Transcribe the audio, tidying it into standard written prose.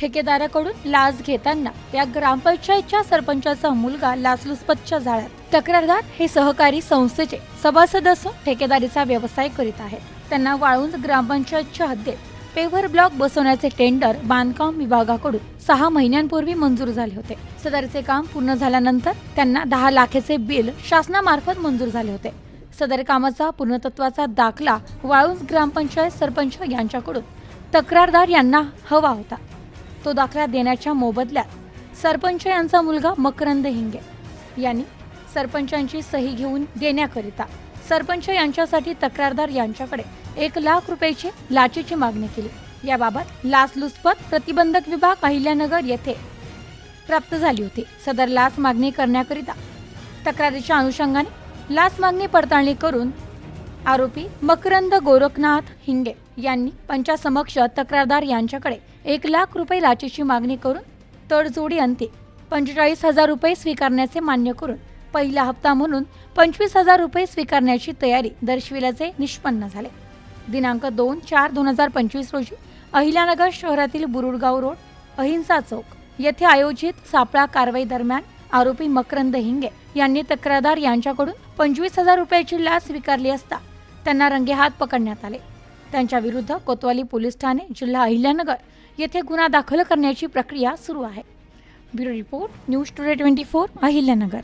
ठेकेदाराकडून लाच घेताना या ग्रामपंचायतच्या सरपंचाचा मुलगा लाचलुचपतच्या जाळ्यात. तक्रारदार हे सहकारी संस्थेचे सभासद असून ठेकेदारीचा व्यवसाय करीत आहेत. त्यांना वाळूंज ग्रामपंचायतच्या हद्दीत पेव्हर ब्लॉक बसवण्याचे टेंडर बांधकाम विभागाकडून 6 महिन्यांपूर्वी मंजूर झाले होते. सदरचे काम पूर्ण झाल्यानंतर त्यांना 10 लाखाचे बिल शासनामार्फत मंजूर झाले होते. सदर कामाचा पूर्णत्वाचा दाखला वाळूंज ग्रामपंचायत सरपंच यांच्याकडून तक्रारदार यांना हवा होता. तो दाखला देण्याच्या मोबदल्यात सरपंच यांचा मुलगा मकरंद हिंगे यांनी सरपंचांची सही घेऊन देण्याकरिता सरपंच यांच्यासाठी तक्रारदार यांच्याकडे 1 लाख रुपयाची लाचेची मागणी केली. याबाबत लाचलुचपत प्रतिबंधक विभाग अहिल्यानगर येथे प्राप्त झाली होती. सदर लाच मागणी करण्याकरिता तक्रारीच्या अनुषंगाने लाच मागणी पडताळणी करून आरोपी मकरंद गोरखनाथ हिंगे यांनी पंचासमक्ष तक्रारदार यांच्याकडे 1 लाख रुपये लाचेची मागणी करून तडजोडी अंती 45,000 रुपये स्वीकारण्याचे मान्य करून पहिला हप्ता म्हणून 25,000 रुपये स्वीकारण्याची तयारी दर्शविल्याचे निष्पन्न झाले. दिनांक 2/4/2025 रोजी अहिल्यानगर शहरातील बुरुडगाव रोड अहिंसा चौक येथे आयोजित सापळा कारवाई दरम्यान आरोपी मकरंद हिंगे यांनी तक्रारदार यांच्याकडून 25,000 रुपयाची लाच स्वीकारली असता त्यांना रंगेहात पकडण्यात आले. त्यांच्या विरुद्ध कोतवाली पोलीस ठाणे जिल्हा अहिल्यानगर येथे गुन्हा दाखल करण्याची प्रक्रिया सुरू आहे. Bureau report news today 24 Ahilyanagar.